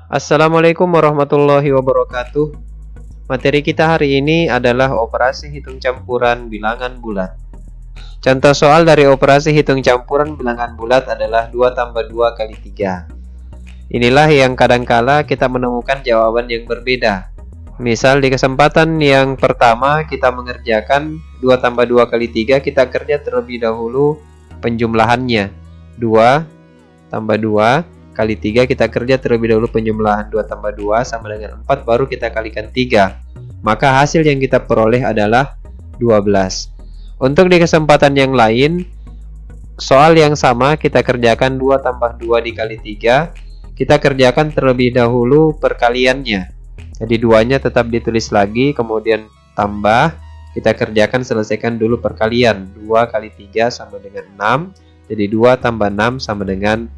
Assalamualaikum warahmatullahi wabarakatuh. Materi kita hari ini adalah operasi hitung campuran bilangan bulat. Contoh soal dari operasi hitung campuran bilangan bulat adalah 2 tambah 2 kali 3. Inilah yang kadangkala kita menemukan jawaban yang berbeda. Misal di kesempatan yang pertama kita mengerjakan 2 tambah 2 kali 3, kita kerja terlebih dahulu penjumlahannya. 2 tambah 2 kali 3, kita kerja terlebih dahulu penjumlahan 2 tambah 2 sama dengan 4, baru kita kalikan 3. Maka hasil yang kita peroleh adalah 12. Untuk di kesempatan yang lain, soal yang sama kita kerjakan 2 tambah 2 dikali 3, kita kerjakan terlebih dahulu perkaliannya. Jadi 2-nya tetap ditulis lagi, kemudian tambah, kita kerjakan selesaikan dulu perkalian. 2 kali 3 sama dengan 6, jadi 2 tambah 6 sama dengan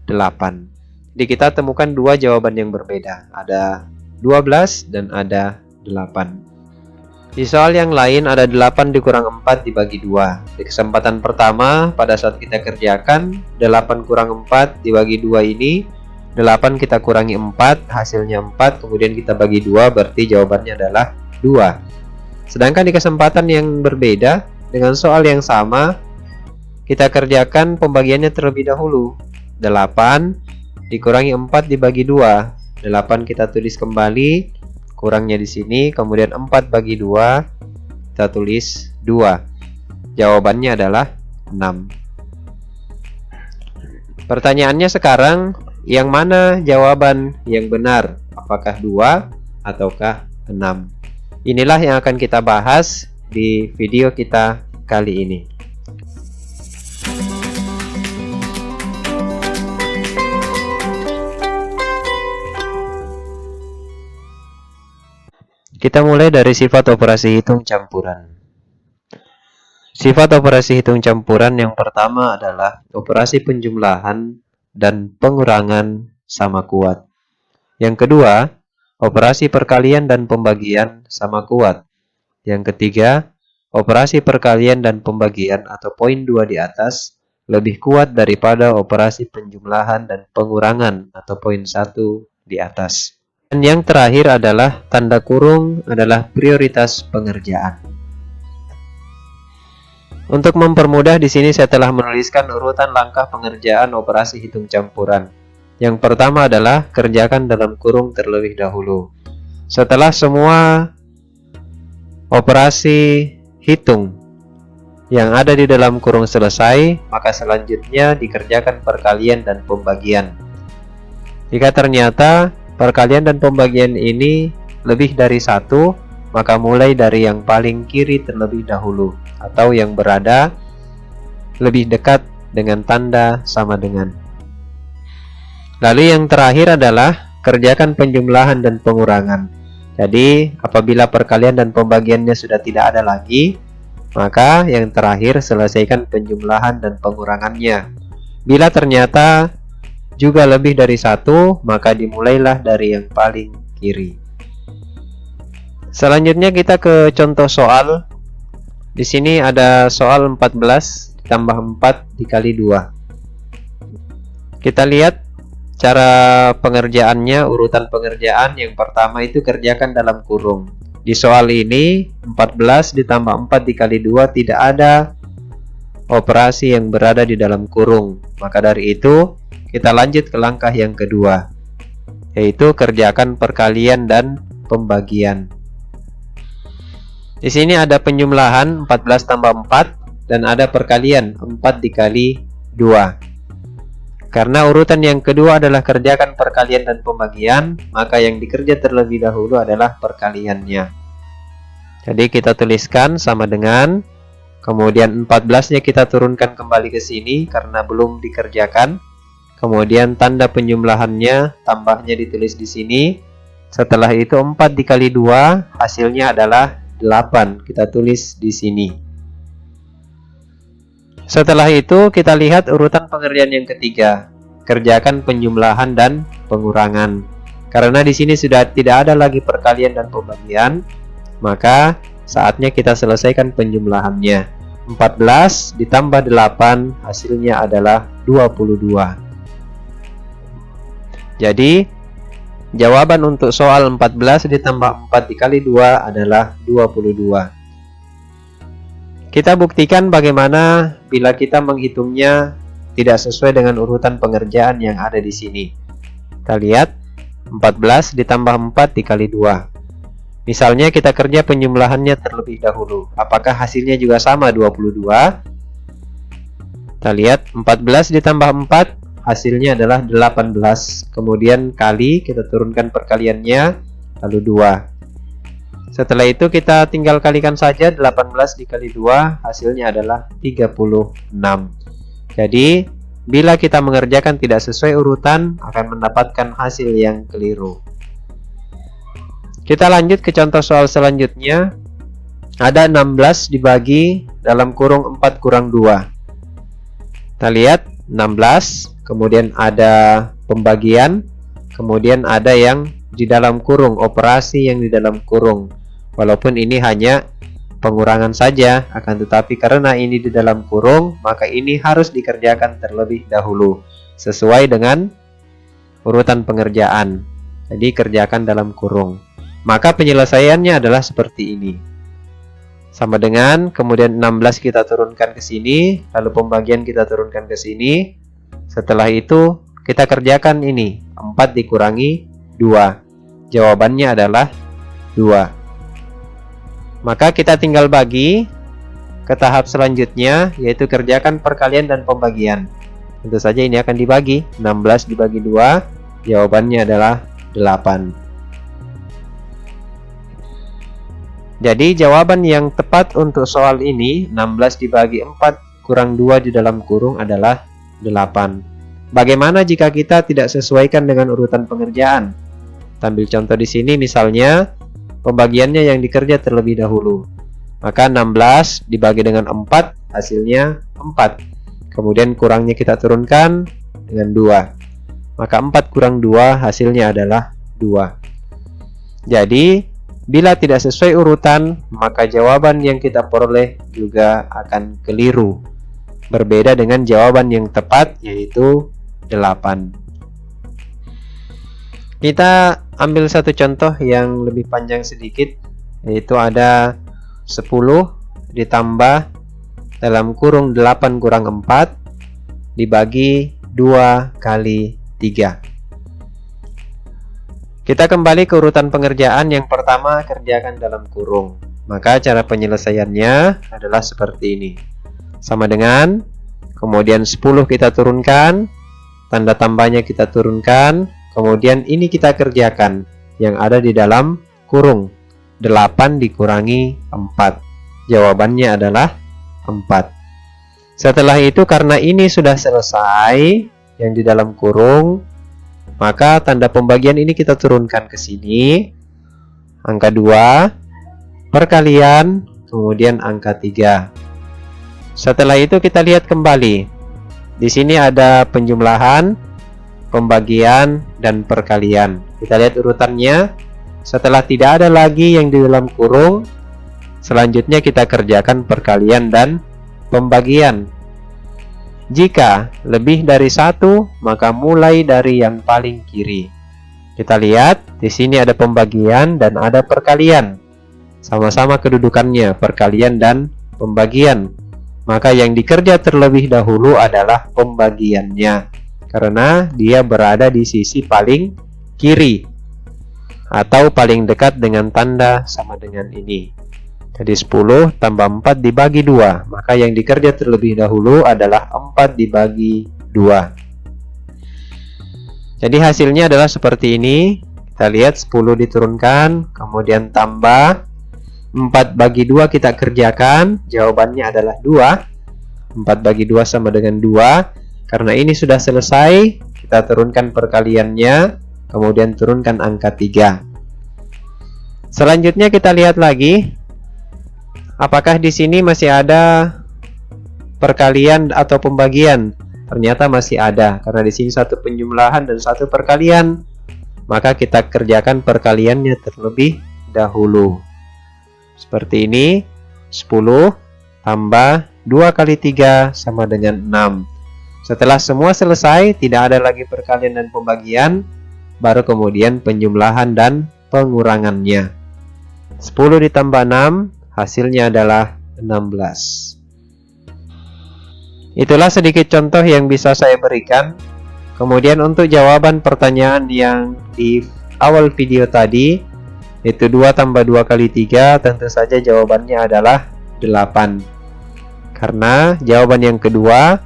8. Jadi kita temukan dua jawaban yang berbeda. Ada 12 dan ada 8. Di soal yang lain ada 8 dikurang 4 dibagi 2. Di kesempatan pertama pada saat kita kerjakan 8 kurang 4 dibagi 2 ini, 8 kita kurangi 4, hasilnya 4, kemudian kita bagi 2, berarti jawabannya adalah 2. Sedangkan di kesempatan yang berbeda dengan soal yang sama, kita kerjakan pembagiannya terlebih dahulu. 8 dikurangi 4 dibagi 2. 8 kita tulis kembali, kurangnya di sini, kemudian 4 bagi 2, kita tulis 2. Jawabannya adalah 6. Pertanyaannya sekarang, yang mana jawaban yang benar? Apakah 2 ataukah 6? Inilah yang akan kita bahas di video kita kali ini. Kita mulai dari sifat operasi hitung campuran. Sifat operasi hitung campuran yang pertama adalah operasi penjumlahan dan pengurangan sama kuat. Yang kedua, operasi perkalian dan pembagian sama kuat. Yang ketiga, operasi perkalian dan pembagian atau poin 2 di atas lebih kuat daripada operasi penjumlahan dan pengurangan atau poin 1 di atas. Dan yang terakhir adalah tanda kurung adalah prioritas pengerjaan. Untuk mempermudah di sini saya telah menuliskan urutan langkah pengerjaan operasi hitung campuran. Yang pertama adalah kerjakan dalam kurung terlebih dahulu. Setelah semua operasi hitung yang ada di dalam kurung selesai, maka selanjutnya dikerjakan perkalian dan pembagian. Jika ternyata perkalian dan pembagian ini lebih dari 1, maka mulai dari yang paling kiri terlebih dahulu atau yang berada lebih dekat dengan tanda sama dengan. Lalu yang terakhir adalah kerjakan penjumlahan dan pengurangan. Jadi apabila perkalian dan pembagiannya sudah tidak ada lagi, maka yang terakhir selesaikan penjumlahan dan pengurangannya. Bila ternyata juga lebih dari 1, maka dimulailah dari yang paling kiri. Selanjutnya kita ke contoh soal. Di sini ada soal 14 ditambah 4 dikali 2. Kita lihat cara pengerjaannya, urutan pengerjaan. Yang pertama itu kerjakan dalam kurung. Di soal ini 14 ditambah 4 dikali 2 tidak ada operasi yang berada di dalam kurung. Maka dari itu kita lanjut ke langkah yang kedua, yaitu kerjakan perkalian dan pembagian. Di sini ada penjumlahan 14 tambah 4 dan ada perkalian 4 dikali 2. Karena urutan yang kedua adalah kerjakan perkalian dan pembagian, maka yang dikerja terlebih dahulu adalah perkaliannya. Jadi kita tuliskan sama dengan, kemudian 14-nya kita turunkan kembali ke sini karena belum dikerjakan. Kemudian tanda penjumlahannya, tambahnya ditulis di sini. Setelah itu 4 dikali 2, hasilnya adalah 8. Kita tulis di sini. Setelah itu kita lihat urutan pengerjaan yang ketiga. Kerjakan penjumlahan dan pengurangan. Karena di sini sudah tidak ada lagi perkalian dan pembagian, maka saatnya kita selesaikan penjumlahannya. 14 ditambah 8, hasilnya adalah 22. Jadi Jawaban untuk soal 14 ditambah 4 dikali 2 adalah 22. Kita buktikan bagaimana bila kita menghitungnya tidak sesuai dengan urutan pengerjaan yang ada di sini. Kita lihat 14 ditambah 4 dikali 2. Misalnya kita kerja penjumlahannya terlebih dahulu. Apakah hasilnya juga sama 22? Kita lihat 14 ditambah 4 hasilnya adalah 18. Kemudian kali, kita turunkan perkaliannya, lalu 2. Setelah itu kita tinggal kalikan saja 18 dikali 2, hasilnya adalah 36. Jadi, bila kita mengerjakan tidak sesuai urutan, akan mendapatkan hasil yang keliru. Kita lanjut ke contoh soal selanjutnya. Ada 16 dibagi dalam kurung 4 kurang 2. Kita lihat 16, kemudian ada pembagian, kemudian ada yang di dalam kurung, operasi yang di dalam kurung. Walaupun ini hanya pengurangan saja, akan tetapi karena ini di dalam kurung, maka ini harus dikerjakan terlebih dahulu sesuai dengan urutan pengerjaan. Jadi kerjakan dalam kurung. Maka penyelesaiannya adalah seperti ini. Sama dengan kemudian 16 kita turunkan ke sini, lalu pembagian kita turunkan ke sini. Setelah itu kita kerjakan ini, 4 dikurangi 2. Jawabannya adalah 2. Maka kita tinggal bagi ke tahap selanjutnya, yaitu kerjakan perkalian dan pembagian. Tentu saja ini akan dibagi, 16 dibagi 2, jawabannya adalah 8. Jadi jawaban yang tepat untuk soal ini 16 dibagi 4 kurang 2 di dalam kurung adalah 8. Bagaimana jika kita tidak sesuaikan dengan urutan pengerjaan? Kita ambil contoh di sini, misalnya pembagiannya yang dikerja terlebih dahulu. Maka 16 dibagi dengan 4 hasilnya 4. Kemudian kurangnya kita turunkan dengan 2. Maka 4 kurang 2 hasilnya adalah 2. Jadi bila tidak sesuai urutan, maka jawaban yang kita peroleh juga akan keliru. Berbeda dengan jawaban yang tepat, yaitu 8. Kita ambil satu contoh yang lebih panjang sedikit, yaitu ada 10 ditambah dalam kurung 8 kurang 4 dibagi 2 kali 3. Kita kembali ke urutan pengerjaan. Yang pertama, kerjakan dalam kurung. Maka cara penyelesaiannya adalah seperti ini. Sama dengan, kemudian 10 kita turunkan, tanda tambahnya kita turunkan, kemudian ini kita kerjakan yang ada di dalam kurung. 8 dikurangi 4. Jawabannya adalah 4. Setelah itu, karena ini sudah selesai yang di dalam kurung, maka tanda pembagian ini kita turunkan ke sini. Angka 2, perkalian, kemudian angka 3. Setelah itu kita lihat kembali. Di sini ada penjumlahan, pembagian, dan perkalian. Kita lihat urutannya. Setelah tidak ada lagi yang di dalam kurung, selanjutnya kita kerjakan perkalian dan pembagian. Jika lebih dari 1, maka mulai dari yang paling kiri. Kita lihat, di sini ada pembagian dan ada perkalian. Sama-sama kedudukannya, perkalian dan pembagian. Maka yang dikerja terlebih dahulu adalah pembagiannya, karena dia berada di sisi paling kiri, atau paling dekat dengan tanda sama dengan ini. Jadi 10 tambah 4 dibagi 2. Maka yang dikerja terlebih dahulu adalah 4 dibagi 2. Jadi hasilnya adalah seperti ini. Kita lihat 10 diturunkan, kemudian tambah 4 bagi 2 kita kerjakan. Jawabannya adalah 2. 4 bagi 2 sama dengan 2. Karena ini sudah selesai, kita turunkan perkaliannya, kemudian turunkan angka 3. Selanjutnya kita lihat lagi. Apakah di sini masih ada perkalian atau pembagian? Ternyata masih ada, karena di sini satu penjumlahan dan satu perkalian. Maka kita kerjakan perkaliannya terlebih dahulu. Seperti ini, 10 tambah 2 kali 3 sama dengan 6. Setelah semua selesai, tidak ada lagi perkalian dan pembagian, baru kemudian penjumlahan dan pengurangannya. 10 ditambah 6, hasilnya adalah 16. Itulah sedikit contoh yang bisa saya berikan. Kemudian untuk jawaban pertanyaan yang di awal video tadi, itu 2 tambah 2 kali 3, tentu saja jawabannya adalah 8. Karena jawaban yang kedua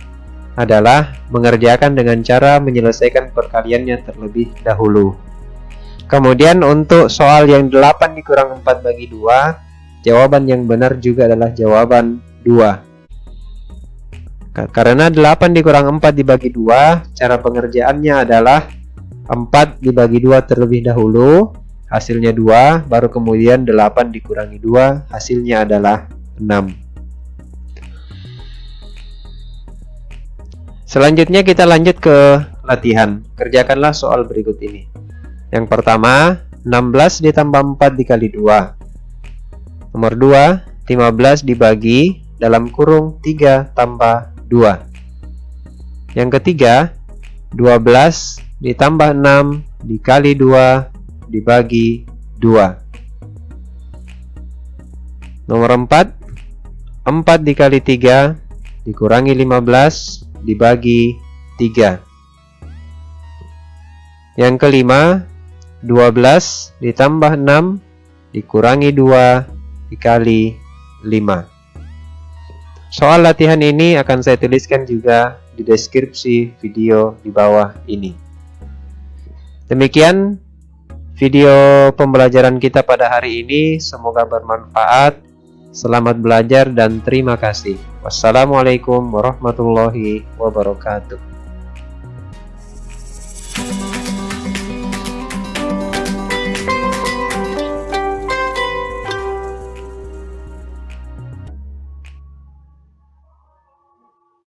adalah mengerjakan dengan cara menyelesaikan perkaliannya terlebih dahulu. Kemudian untuk soal yang 8 dikurang 4 bagi 2, jawaban yang benar juga adalah jawaban 2. Karena 8 dikurang 4 dibagi 2, cara pengerjaannya adalah 4 dibagi 2 terlebih dahulu, hasilnya 2, baru kemudian 8 dikurangi 2, hasilnya adalah 6. Selanjutnya kita lanjut ke latihan. Kerjakanlah soal berikut ini. Yang pertama, 16 ditambah 4 dikali 2. Nomor 2, 15 dibagi dalam kurung 3 tambah 2. Yang ketiga, 12 ditambah 6 dikali 2 dibagi 2. Nomor 4, 4 dikali 3 dikurangi 15 dibagi 3. Yang kelima, 12 ditambah 6 dikurangi 2 dikali 5. Soal latihan ini akan saya tuliskan juga di deskripsi video di bawah ini. Demikian video pembelajaran kita pada hari ini, semoga bermanfaat. Selamat belajar dan terima kasih. Wassalamualaikum warahmatullahi wabarakatuh.